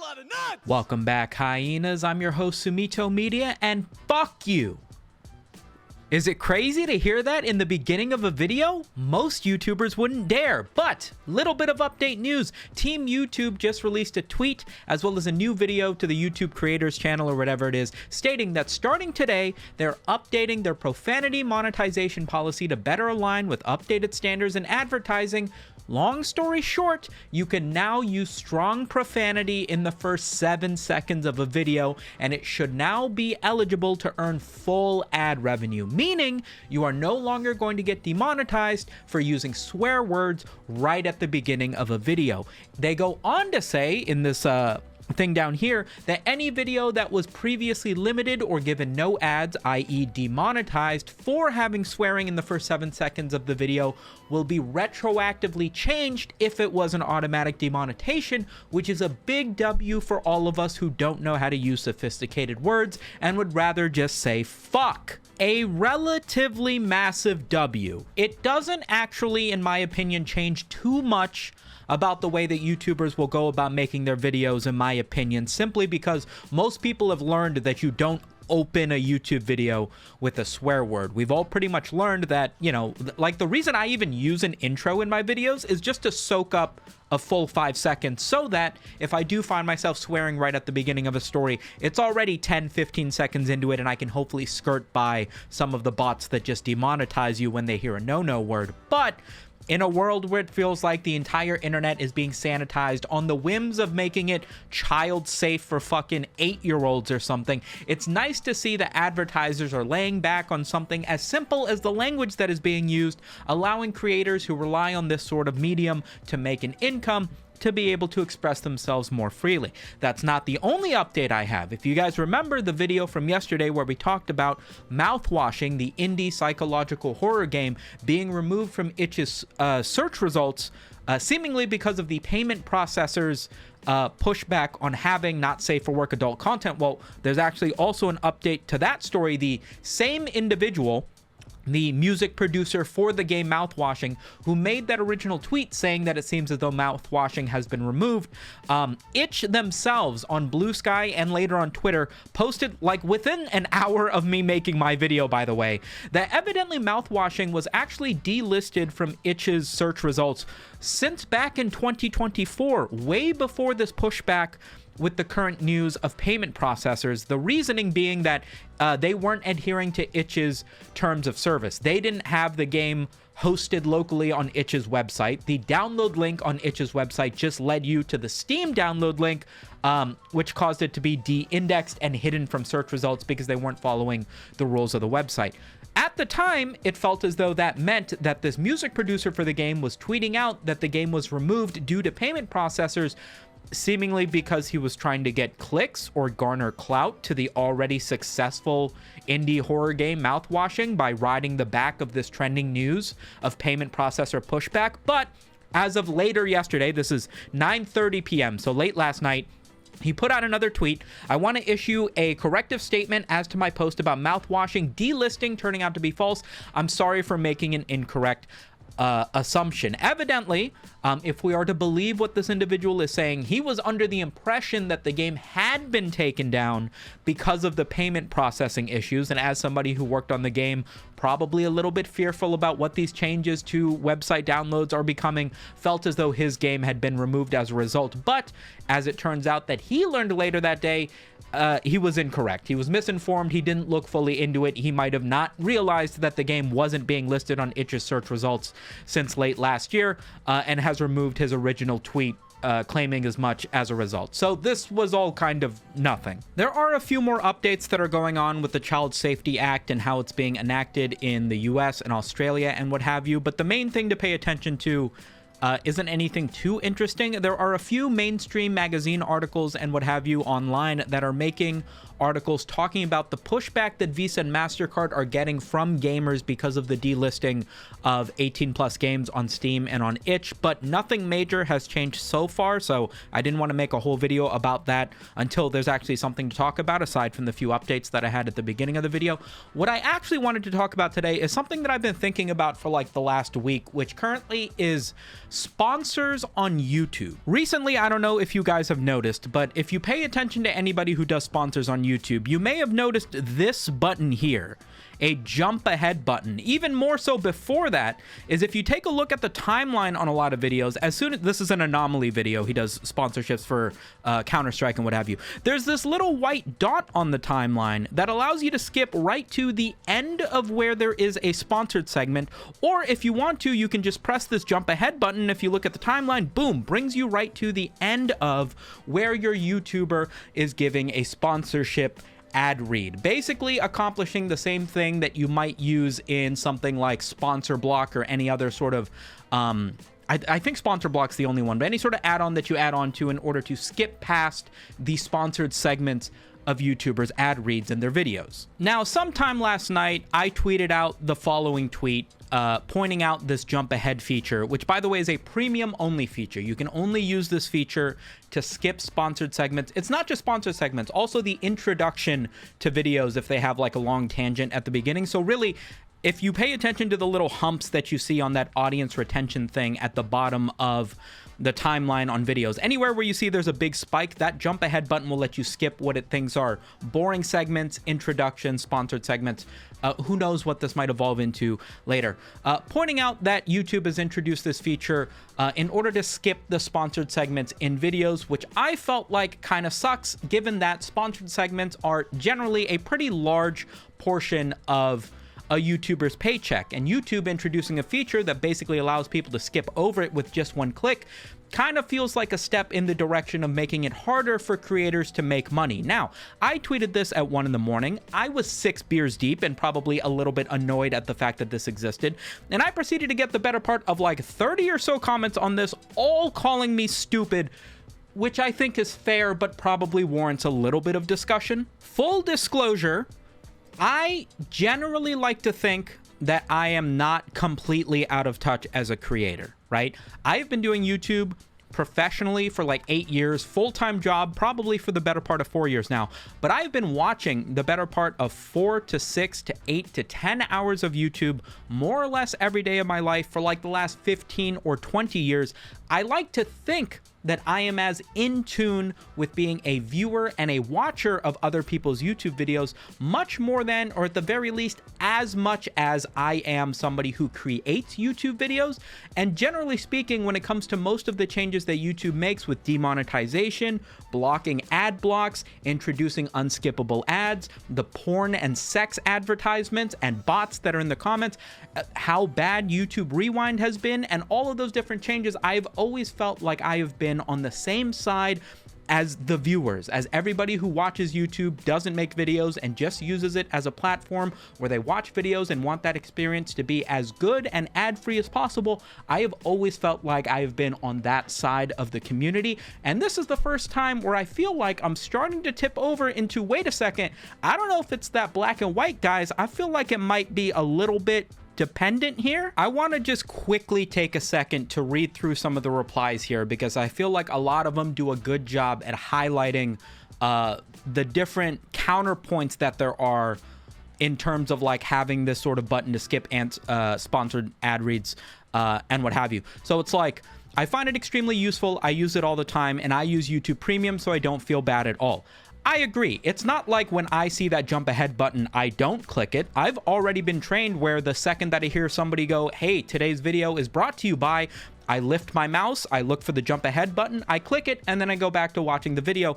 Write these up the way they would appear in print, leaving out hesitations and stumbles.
lot of nuts! Welcome back, hyenas. I'm your host, Sumito Media, and fuck you. Is it crazy to hear that in the beginning of a video? Most YouTubers wouldn't dare, but little bit of update news. Team YouTube just released a tweet as well as a new video to the YouTube creators channel or whatever it is, stating that starting today, they're updating their profanity monetization policy to better align with updated standards in advertising. Long story short, you can now use strong profanity in the first 7 seconds of a video, and it should now be eligible to earn full ad revenue, meaning you are no longer going to get demonetized for using swear words right at the beginning of a video. They go on to say in this thing down here that any video that was previously limited or given no ads, i.e. demonetized for having swearing in the first 7 seconds of the video, will be retroactively changed if it was an automatic demonetization, which is a big W for all of us who don't know how to use sophisticated words and would rather just say fuck. A relatively massive W. It doesn't actually, in my opinion, change too much about the way that YouTubers will go about making their videos, in my opinion, simply because most people have learned that you don't open a YouTube video with a swear word. We've all pretty much learned that, you know, like the reason I even use an intro in my videos is just to soak up a full 5 seconds so that if I do find myself swearing right at the beginning of a story, it's already 10-15 seconds into it and I can hopefully skirt by some of the bots that just demonetize you when they hear a no-no word. But in a world where it feels like the entire internet is being sanitized on the whims of making it child safe for fucking 8-year-olds or something, it's nice to see that advertisers are laying back on something as simple as the language that is being used, allowing creators who rely on this sort of medium to make an income to be able to express themselves more freely. That's not the only update I have. If you guys remember the video from yesterday where we talked about Mouthwashing, the indie psychological horror game, being removed from itch's search results, seemingly because of the payment processors pushback on having not safe for work adult content, well, there's actually also an update to that story. The same individual, the music producer for the game Mouthwashing, who made that original tweet saying that it seems as though Mouthwashing has been removed, Itch themselves on Blue Sky and later on Twitter posted, like within an hour of me making my video, by the way, that evidently Mouthwashing was actually delisted from Itch's search results since back in 2024, way before this pushback with the current news of payment processors. The reasoning being that they weren't adhering to Itch's terms of service. They didn't have the game hosted locally on Itch's website. The download link on Itch's website just led you to the Steam download link, which caused it to be de-indexed and hidden from search results because they weren't following the rules of the website. At the time, it felt as though that meant that this music producer for the game was tweeting out that the game was removed due to payment processors, seemingly because he was trying to get clicks or garner clout to the already successful indie horror game Mouthwashing by riding the back of this trending news of payment processor pushback. But as of later yesterday, this is 9:30 p.m., so late last night, he put out another tweet. I want to issue a corrective statement as to my post about Mouthwashing delisting turning out to be false. I'm sorry for making an incorrect assumption. Evidently, if we are to believe what this individual is saying, he was under the impression that the game had been taken down because of the payment processing issues, and as somebody who worked on the game, probably a little bit fearful about what these changes to website downloads are becoming, felt as though his game had been removed as a result. But as it turns out that he learned later that day, he was incorrect. He was misinformed. He didn't look fully into it. He might have not realized that the game wasn't being listed on Itch's search results since late last year, and has removed his original tweet claiming as much as a result. So this was all kind of nothing. There are a few more updates that are going on with the Child Safety Act and how it's being enacted in the US and Australia and what have you, but the main thing to pay attention to isn't anything too interesting. There are a few mainstream magazine articles and what have you online that are making articles talking about the pushback that Visa and MasterCard are getting from gamers because of the delisting of 18 plus games on Steam and on Itch, but nothing major has changed so far, so I didn't want to make a whole video about that until there's actually something to talk about aside from the few updates that I had at the beginning of the video. What I actually wanted to talk about today is something that I've been thinking about for like the last week, which currently is sponsors on YouTube. Recently, I don't know if you guys have noticed, but if you pay attention to anybody who does sponsors on YouTube, you may have noticed this button here, a jump ahead button. Even more so before that is if you take a look at the timeline on a lot of videos, as soon as this is an anomaly video, he does sponsorships for Counter-Strike and what have you. There's this little white dot on the timeline that allows you to skip right to the end of where there is a sponsored segment, or if you want to, you can just press this jump ahead button. If you look at the timeline, boom, brings you right to the end of where your YouTuber is giving a sponsorship ad read, basically accomplishing the same thing that you might use in something like Sponsor Block or any other sort of I think Sponsor Block's the only one, but any sort of add-on that you add on to in order to skip past the sponsored segments of YouTubers' ad reads in their videos. Now, sometime last night, I tweeted out the following tweet pointing out this jump ahead feature, which, by the way, is a premium only feature. You can only use this feature to skip sponsored segments. It's not just sponsored segments, also the introduction to videos if they have like a long tangent at the beginning. So really, if you pay attention to the little humps that you see on that audience retention thing at the bottom of the timeline on videos, anywhere where you see there's a big spike, that jump ahead button will let you skip what it thinks are boring segments, introductions, sponsored segments. Who knows what this might evolve into later. Pointing out that YouTube has introduced this feature in order to skip the sponsored segments in videos, which I felt like kind of sucks, given that sponsored segments are generally a pretty large portion of a YouTuber's paycheck, and YouTube introducing a feature that basically allows people to skip over it with just one click kind of feels like a step in the direction of making it harder for creators to make money. Now, I tweeted this at 1 in the morning. I was 6 beers deep and probably a little bit annoyed at the fact that this existed, and I proceeded to get the better part of like 30 or so comments on this, all calling me stupid, which I think is fair but probably warrants a little bit of discussion. Full disclosure, I generally like to think that I am not completely out of touch as a creator, right? I've been doing YouTube professionally for like 8 years, full-time job probably for the better part of 4 years now, but I've been watching the better part of 4 to 6 to 8 to 10 hours of YouTube more or less every day of my life for like the last 15 or 20 years. I like to think that I am as in tune with being a viewer and a watcher of other people's YouTube videos much more than, or at the very least, as much as I am somebody who creates YouTube videos. And generally speaking, when it comes to most of the changes that YouTube makes with demonetization, blocking ad blocks, introducing unskippable ads, the porn and sex advertisements and bots that are in the comments, how bad YouTube Rewind has been, and all of those different changes, I've always felt like I have been on the same side as the viewers, as everybody who watches YouTube, doesn't make videos and just uses it as a platform where they watch videos and want that experience to be as good and ad-free as possible. I have always felt like I have been on that side of the community, and this is the first time where I feel like I'm starting to tip over into, wait a second, I don't know if it's that black and white, guys. I feel like it might be a little bit dependent here. I want to just quickly take a second to read through some of the replies here, because I feel like a lot of them do a good job at highlighting the different counterpoints that there are in terms of like having this sort of button to skip sponsored ad reads and what have you. So it's like, I find it extremely useful. I use it all the time, and I use YouTube Premium, so I don't feel bad at all. I agree. It's not like when I see that jump ahead button, I don't click it. I've already been trained where the second that I hear somebody go, hey, today's video is brought to you by, I lift my mouse, I look for the jump ahead button, I click it, and then I go back to watching the video.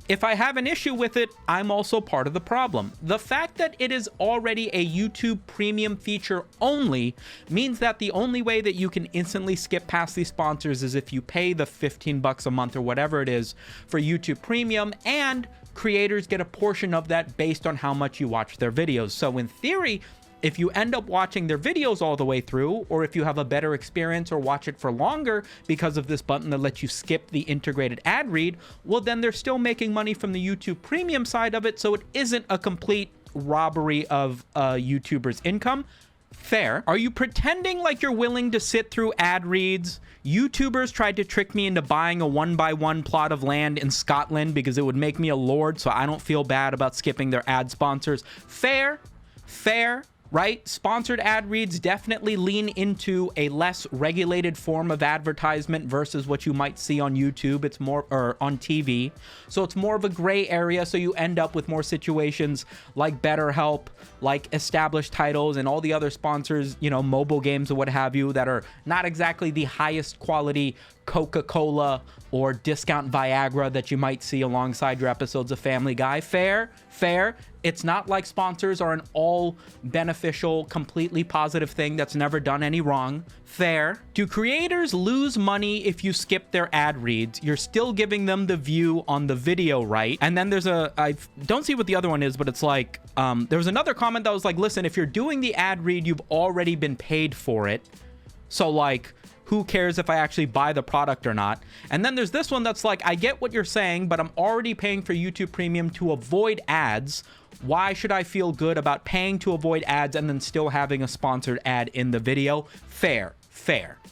If I have an issue with it, I'm also part of the problem. The fact that it is already a YouTube Premium feature only means that the only way that you can instantly skip past these sponsors is if you pay the 15 bucks a month or whatever it is for YouTube Premium, and creators get a portion of that based on how much you watch their videos. So in theory, if you end up watching their videos all the way through, or if you have a better experience or watch it for longer because of this button that lets you skip the integrated ad read, well, then they're still making money from the YouTube Premium side of it, so it isn't a complete robbery of YouTubers' income. Fair. Are you pretending like you're willing to sit through ad reads? YouTubers tried to trick me into buying a 1x1 plot of land in Scotland because it would make me a lord, so I don't feel bad about skipping their ad sponsors. Fair. Fair. right? Sponsored ad reads definitely lean into a less regulated form of advertisement versus what you might see on YouTube. It's more, or on TV. So it's more of a gray area. So you end up with more situations like BetterHelp, like established titles, and all the other sponsors, you know, mobile games or what have you, that are not exactly the highest quality Coca-Cola or discount Viagra that you might see alongside your episodes of Family Guy. Fair. It's not like sponsors are an all beneficial, completely positive thing that's never done any wrong. Fair. Do creators lose money if you skip their ad reads? You're still giving them the view on the video, right? And then there's I don't see what the other one is, but it's like, there was another comment that was like, listen, if you're doing the ad read, you've already been paid for it. So like, who cares if I actually buy the product or not? And then there's this one that's like, I get what you're saying, but I'm already paying for YouTube Premium to avoid ads. Why should I feel good about paying to avoid ads and then still having a sponsored ad in the video? Fair.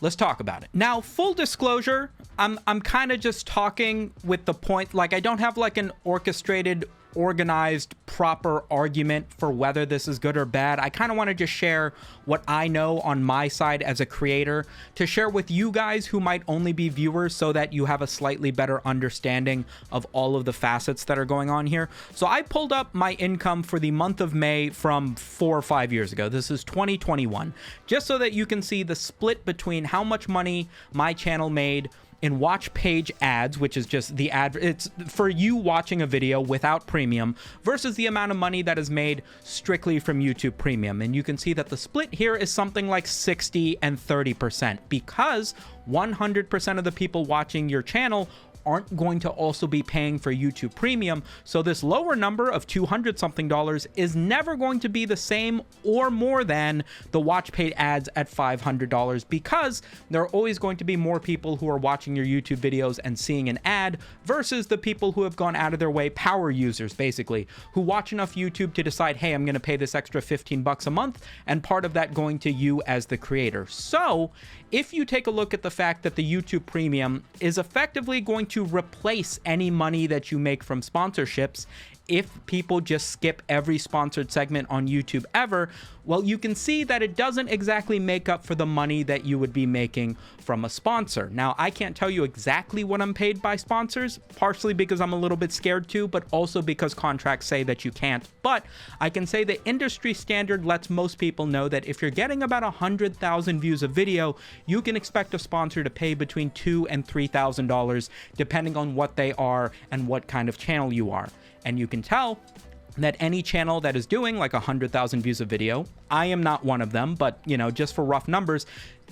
Let's talk about it. Now, full disclosure, I'm kind of just talking with the point, like I don't have like an orchestrated, organized, proper argument for whether this is good or bad. I kind of want to just share what I know on my side as a creator to share with you guys who might only be viewers, so that you have a slightly better understanding of all of the facets that are going on here. So I pulled up my income for the month of May from 4 or 5 years ago. This is 2021, just so that you can see the split between how much money my channel made in watch page ads, which is just the ad, it's for you watching a video without premium, versus the amount of money that is made strictly from YouTube Premium. And you can see that the split here is something like 60 and 30%, because 100% of the people watching your channel aren't going to also be paying for YouTube Premium. So this lower number of $200 something is never going to be the same or more than the watch paid ads at $500, because there are always going to be more people who are watching your YouTube videos and seeing an ad versus the people who have gone out of their way, power users basically, who watch enough YouTube to decide, hey, I'm going to pay this extra 15 bucks a month, and part of that going to you as the creator. So if you take a look at the fact that the YouTube Premium is effectively going to replace any money that you make from sponsorships, if people just skip every sponsored segment on YouTube ever, well, you can see that it doesn't exactly make up for the money that you would be making from a sponsor. Now, I can't tell you exactly what I'm paid by sponsors, partially because I'm a little bit scared to, but also because contracts say that you can't. But I can say the industry standard lets most people know that if you're getting about 100,000 views a video, you can expect a sponsor to pay between $2,000 and $3,000, depending on what they are and what kind of channel you are. And you can tell that any channel that is doing like 100,000 views a video, I am not one of them, but you know, just for rough numbers,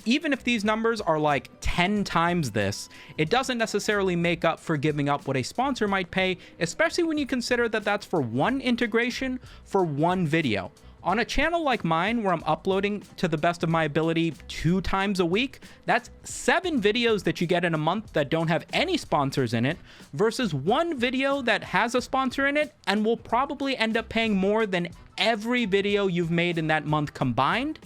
even if these numbers are like 10 times this, it doesn't necessarily make up for giving up what a sponsor might pay, especially when you consider that that's for one integration for one video. On a channel like mine, where I'm uploading to the best of my ability 2 times a week, that's 7 videos that you get in a month that don't have any sponsors in it, versus 1 video that has a sponsor in it and will probably end up paying more than every video you've made in that month combined.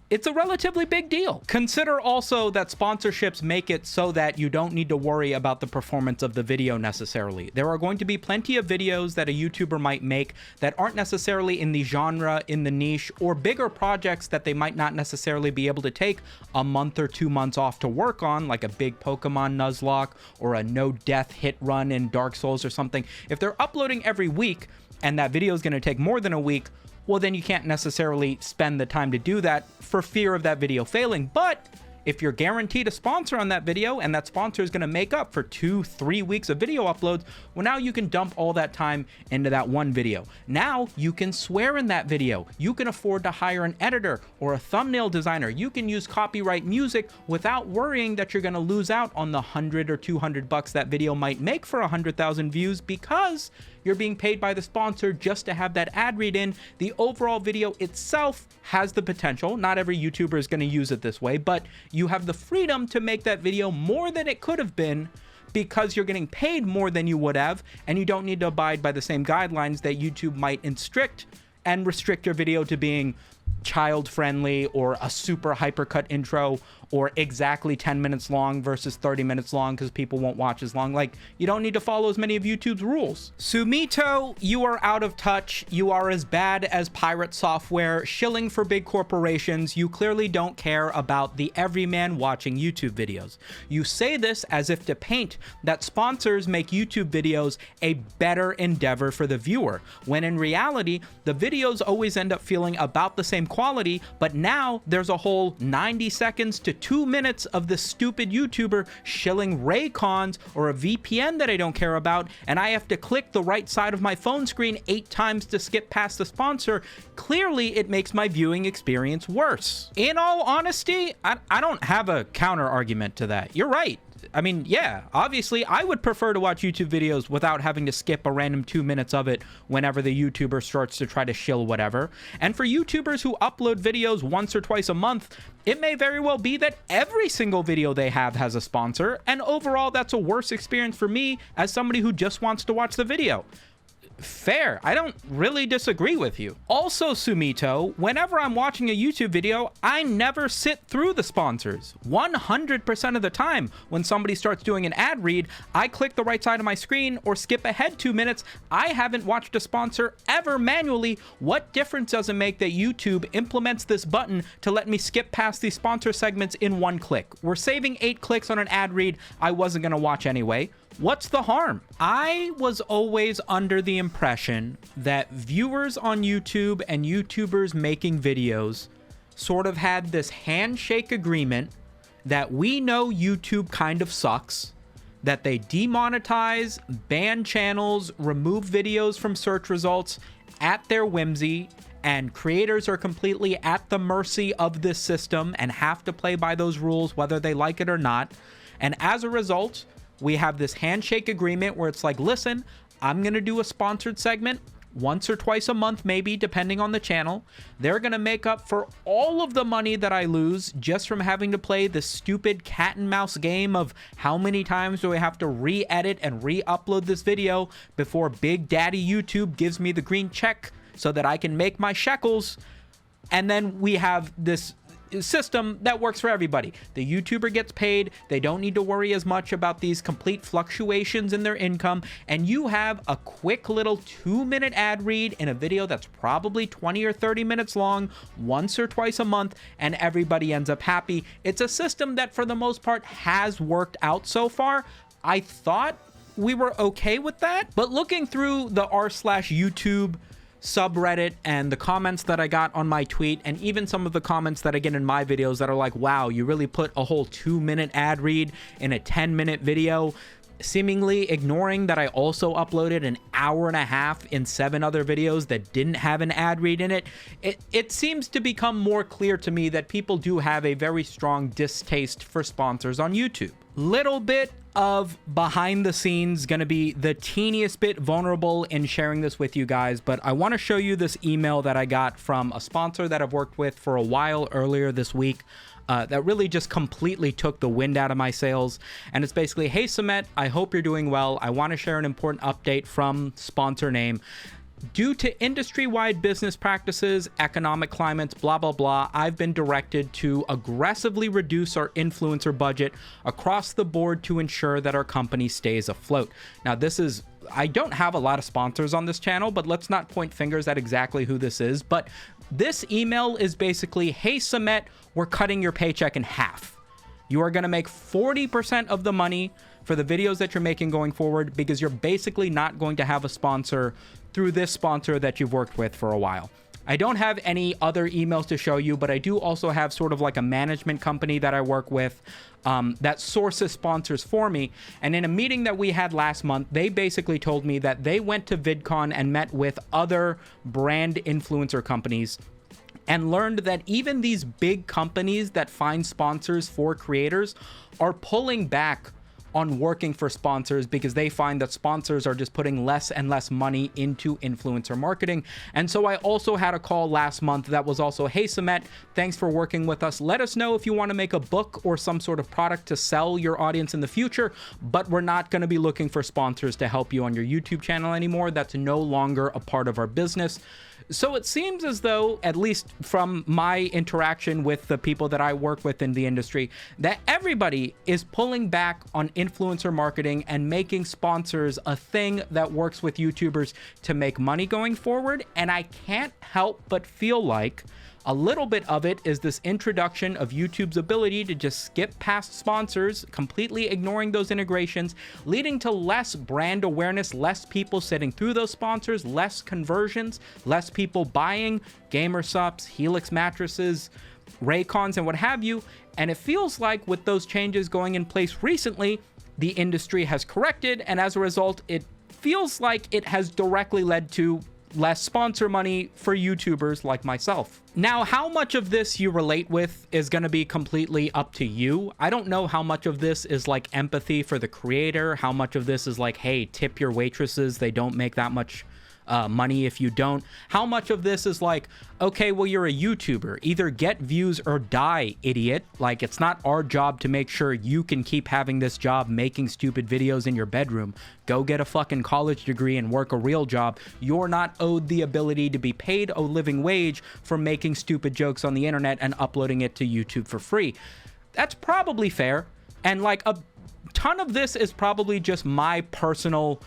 It's a relatively big deal. Consider also that sponsorships make it so that you don't need to worry about the performance of the video necessarily. There are going to be plenty of videos that a YouTuber might make that aren't necessarily in the genre, in the niche, or bigger projects that they might not necessarily be able to take a month or 2 months off to work on, like a big Pokemon Nuzlocke or a no-death hit run in Dark Souls or something. If they're uploading every week and that video is going to take more than a week, well, then you can't necessarily spend the time to do that for fear of that video failing. But if you're guaranteed a sponsor on that video and that sponsor is going to make up for 2-3 weeks of video uploads, well, now you can dump all that time into that one video. Now you can swear in that video. You can afford to hire an editor or a thumbnail designer. You can use copyright music without worrying that you're going to lose out on the 100 or 200 bucks that video might make for 100,000 views, because you're being paid by the sponsor just to have that ad read in. The overall video itself has the potential, not every YouTuber is going to use it this way, but you have the freedom to make that video more than it could have been, because you're getting paid more than you would have, and you don't need to abide by the same guidelines that YouTube might restrict your video to being child friendly or a super hypercut intro or exactly 10 minutes long versus 30 minutes long because people won't watch as long. Like, you don't need to follow as many of YouTube's rules. Sumito, you are out of touch. You are as bad as pirate software, shilling for big corporations. You clearly don't care about the everyman watching YouTube videos. You say this as if to paint that sponsors make YouTube videos a better endeavor for the viewer, when in reality, the videos always end up feeling about the same quality, but now there's a whole 90 seconds to 2 minutes of this stupid YouTuber shilling Raycons or a VPN that I don't care about, and I have to click the right side of my phone screen 8 times to skip past the sponsor. Clearly, it makes my viewing experience worse. In all honesty, I don't have a counter argument to that. You're right. I mean, yeah, obviously, I would prefer to watch YouTube videos without having to skip a random 2 minutes of it whenever the YouTuber starts to try to shill whatever. And for YouTubers who upload videos once or twice a month, it may very well be that every single video they have has a sponsor, and overall, that's a worse experience for me as somebody who just wants to watch the video. Fair. I don't really disagree with you. Also, Sumito, whenever I'm watching a YouTube video, I never sit through the sponsors. 100% of the time, when somebody starts doing an ad read, I click the right side of my screen or skip ahead 2 minutes. I haven't watched a sponsor ever manually. What difference does it make that YouTube implements this button to let me skip past these sponsor segments in 1 click? We're saving 8 clicks on an ad read I wasn't going to watch anyway. What's the harm? I was always under the impression that viewers on YouTube and YouTubers making videos sort of had this handshake agreement that we know YouTube kind of sucks, that they demonetize, ban channels, remove videos from search results at their whimsy, and creators are completely at the mercy of this system and have to play by those rules whether they like it or not. And as a result, we have this handshake agreement where it's like, listen, I'm going to do a sponsored segment once or twice a month, maybe, depending on the channel. They're going to make up for all of the money that I lose just from having to play this stupid cat and mouse game of how many times do I have to re-edit and re-upload this video before Big Daddy YouTube gives me the green check so that I can make my shekels. And then we have this system that works for everybody. The YouTuber gets paid. They don't need to worry as much about these complete fluctuations in their income. And you have a quick little 2-minute ad read in a video that's probably 20 or 30 minutes long once or twice a month, and everybody ends up happy. It's a system that for the most part has worked out so far. I thought we were okay with that, but looking through the r/YouTube subreddit and the comments that I got on my tweet, and even some of the comments that I get in my videos that are like, wow, you really put a whole 2-minute ad read in a 10-minute video, seemingly ignoring that I also uploaded an hour and a half in 7 other videos that didn't have an ad read in it. It seems to become more clear to me that people do have a very strong distaste for sponsors on YouTube. Little bit of behind the scenes, gonna be the teeniest bit vulnerable in sharing this with you guys, but I want to show you this email that I got from a sponsor that I've worked with for a while earlier this week. That really just completely took the wind out of my sails. And it's basically, hey Sumet, I hope you're doing well. I want to share an important update from sponsor name. Due to industry-wide business practices, economic climates, blah, blah, blah, I've been directed to aggressively reduce our influencer budget across the board to ensure that our company stays afloat. Now, this is, I don't have a lot of sponsors on this channel, but let's not point fingers at exactly who this is. But this email is basically, hey, Sumet, we're cutting your paycheck in half. You are going to make 40% of the money for the videos that you're making going forward because you're basically not going to have a sponsor through this sponsor that you've worked with for a while. I don't have any other emails to show you, but I do also have sort of like a management company that I work with that sources sponsors for me. And in a meeting that we had last month, they basically told me that they went to VidCon and met with other brand influencer companies and learned that even these big companies that find sponsors for creators are pulling back on working for sponsors because they find that sponsors are just putting less and less money into influencer marketing. And so I also had a call last month that was also, hey, Sumit, thanks for working with us. Let us know if you want to make a book or some sort of product to sell your audience in the future, but we're not going to be looking for sponsors to help you on your YouTube channel anymore. That's no longer a part of our business. So it seems as though, at least from my interaction with the people that I work with in the industry, that everybody is pulling back on influencer marketing and making sponsors a thing that works with YouTubers to make money going forward. And I can't help but feel like a little bit of it is this introduction of YouTube's ability to just skip past sponsors, completely ignoring those integrations, leading to less brand awareness, less people sitting through those sponsors, less conversions, less people buying gamer subs, Helix mattresses, Raycons, and what have you. And it feels like with those changes going in place recently, the industry has corrected, and as a result, it feels like it has directly led to less sponsor money for YouTubers like myself. Now, how much of this you relate with is going to be completely up to you. I don't know how much of this is like empathy for the creator, how much of this is like, hey, tip your waitresses, they don't make that much money if you don't. How much of this is like, okay, well, you're a YouTuber, either get views or die, idiot. Like, it's not our job to make sure you can keep having this job making stupid videos in your bedroom. Go get a fucking college degree and work a real job. You're not owed the ability to be paid a living wage for making stupid jokes on the internet and uploading it to YouTube for free. That's probably fair. And like a ton of this is probably just my personal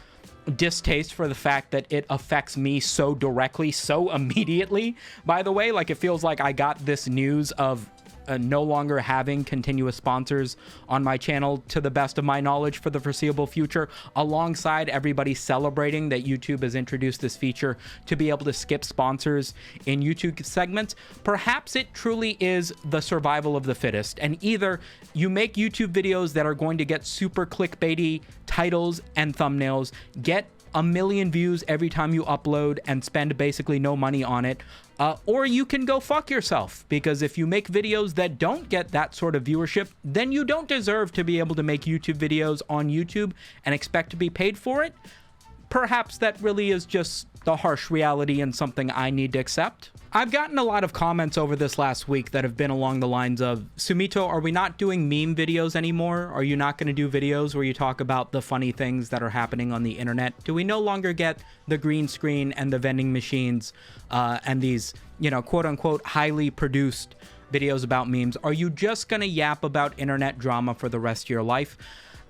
distaste for the fact that it affects me so directly, so immediately. By the way, like, it feels like I got this news of no longer having continuous sponsors on my channel, to the best of my knowledge, for the foreseeable future, alongside everybody celebrating that YouTube has introduced this feature to be able to skip sponsors in YouTube segments. Perhaps it truly is the survival of the fittest, and either you make YouTube videos that are going to get super clickbaity titles and thumbnails, get 1 million views every time you upload, and spend basically no money on it, or you can go fuck yourself, because if you make videos that don't get that sort of viewership, then you don't deserve to be able to make YouTube videos on YouTube and expect to be paid for it. Perhaps that really is just the harsh reality and something I need to accept. I've gotten a lot of comments over this last week that have been along the lines of, Sumito, are we not doing meme videos anymore? Are you not going to do videos where you talk about the funny things that are happening on the internet? Do we no longer get the green screen and the vending machines and these, you know, quote unquote, highly produced videos about memes? Are you just going to yap about internet drama for the rest of your life?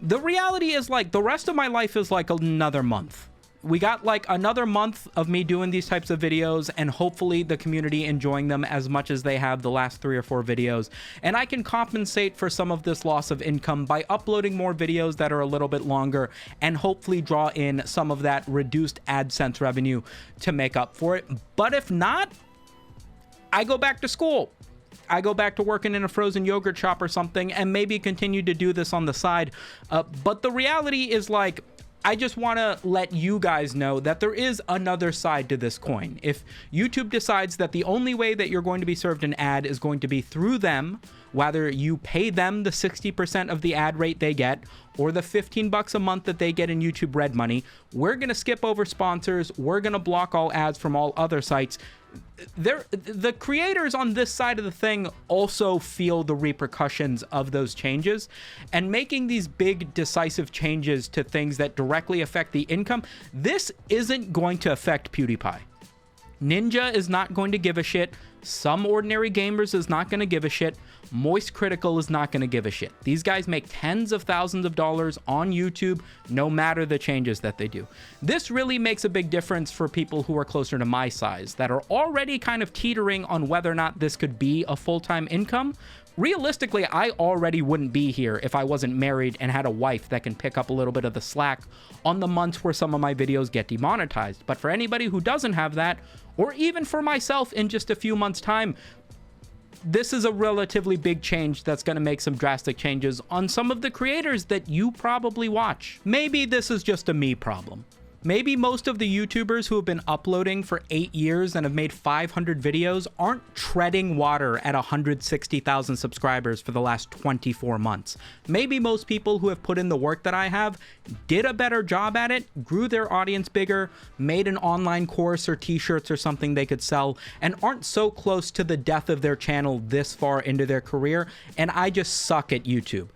The reality is, like, the rest of my life is like another month. We got like another month of me doing these types of videos, and hopefully the community enjoying them as much as they have the last 3 or 4 videos. And I can compensate for some of this loss of income by uploading more videos that are a little bit longer, and hopefully draw in some of that reduced AdSense revenue to make up for it. But if not, I go back to school. I go back to working in a frozen yogurt shop or something, and maybe continue to do this on the side. But the reality is, like, I just want to let you guys know that there is another side to this coin. If YouTube decides that the only way that you're going to be served an ad is going to be through them, whether you pay them the 60% of the ad rate they get or the $15 a month that they get in YouTube Red money, we're going to skip over sponsors. We're going to block all ads from all other sites. The creators on this side of the thing also feel the repercussions of those changes, and making these big decisive changes to things that directly affect the income. This isn't going to affect PewDiePie. Ninja is not going to give a shit. Some Ordinary Gamers is not going to give a shit. Moist Critical is not going to give a shit. These guys make tens of thousands of dollars on YouTube, no matter the changes that they do. This really makes a big difference for people who are closer to my size, that are already kind of teetering on whether or not this could be a full-time income. Realistically, I already wouldn't be here if I wasn't married and had a wife that can pick up a little bit of the slack on the months where some of my videos get demonetized. But for anybody who doesn't have that, or even for myself in just a few months' time, this is a relatively big change that's going to make some drastic changes on some of the creators that you probably watch. Maybe this is just a me problem. Maybe most of the YouTubers who have been uploading for 8 years and have made 500 videos aren't treading water at 160,000 subscribers for the last 24 months. Maybe most people who have put in the work that I have did a better job at it, grew their audience bigger, made an online course or t-shirts or something they could sell, and aren't so close to the death of their channel this far into their career, and I just suck at YouTube.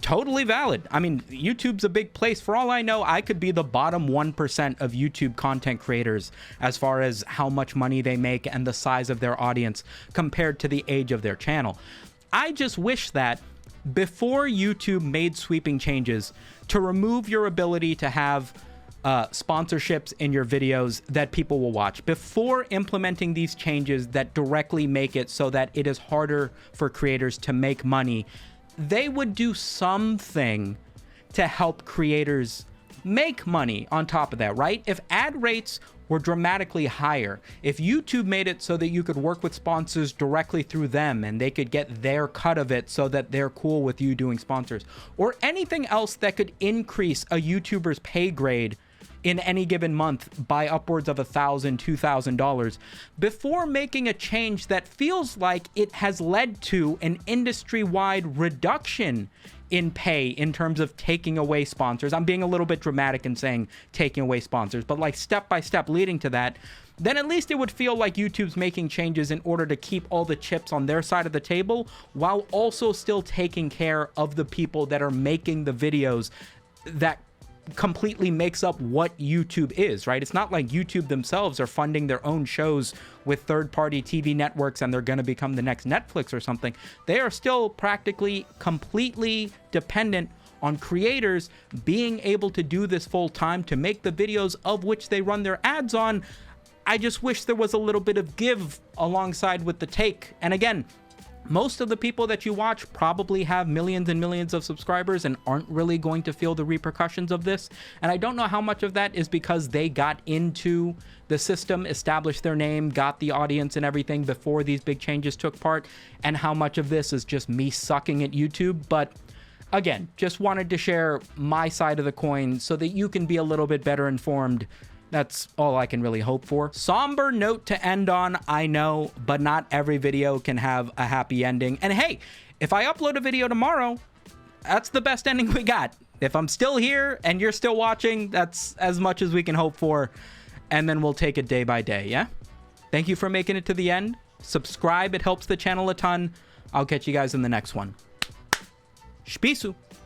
Totally valid. I mean, YouTube's a big place. For all I know, I could be the bottom 1% of YouTube content creators as far as how much money they make and the size of their audience compared to the age of their channel. I just wish that before YouTube made sweeping changes to remove your ability to have sponsorships in your videos that people will watch, before implementing these changes that directly make it so that it is harder for creators to make money, they would do something to help creators make money on top of that, right? If ad rates were dramatically higher, if YouTube made it so that you could work with sponsors directly through them and they could get their cut of it so that they're cool with you doing sponsors, or anything else that could increase a YouTuber's pay grade in any given month by upwards of $1,000, $2,000, before making a change that feels like it has led to an industry-wide reduction in pay in terms of taking away sponsors. I'm being a little bit dramatic in saying taking away sponsors, but like step by step leading to that, then at least it would feel like YouTube's making changes in order to keep all the chips on their side of the table while also still taking care of the people that are making the videos that completely makes up what YouTube is, right? It's not like YouTube themselves are funding their own shows with third-party TV networks and they're going to become the next Netflix or something. They are still practically completely dependent on creators being able to do this full time to make the videos of which they run their ads on. I just wish there was a little bit of give alongside with the take. And again, most of the people that you watch probably have millions and millions of subscribers and aren't really going to feel the repercussions of this. And I don't know how much of that is because they got into the system, established their name, got the audience and everything before these big changes took part, and how much of this is just me sucking at YouTube. But again, just wanted to share my side of the coin so that you can be a little bit better informed. That's all I can really hope for. Somber note to end on, I know, but not every video can have a happy ending. And hey, if I upload a video tomorrow, that's the best ending we got. If I'm still here and you're still watching, that's as much as we can hope for. And then we'll take it day by day, yeah? Thank you for making it to the end. Subscribe, it helps the channel a ton. I'll catch you guys in the next one. Spisu.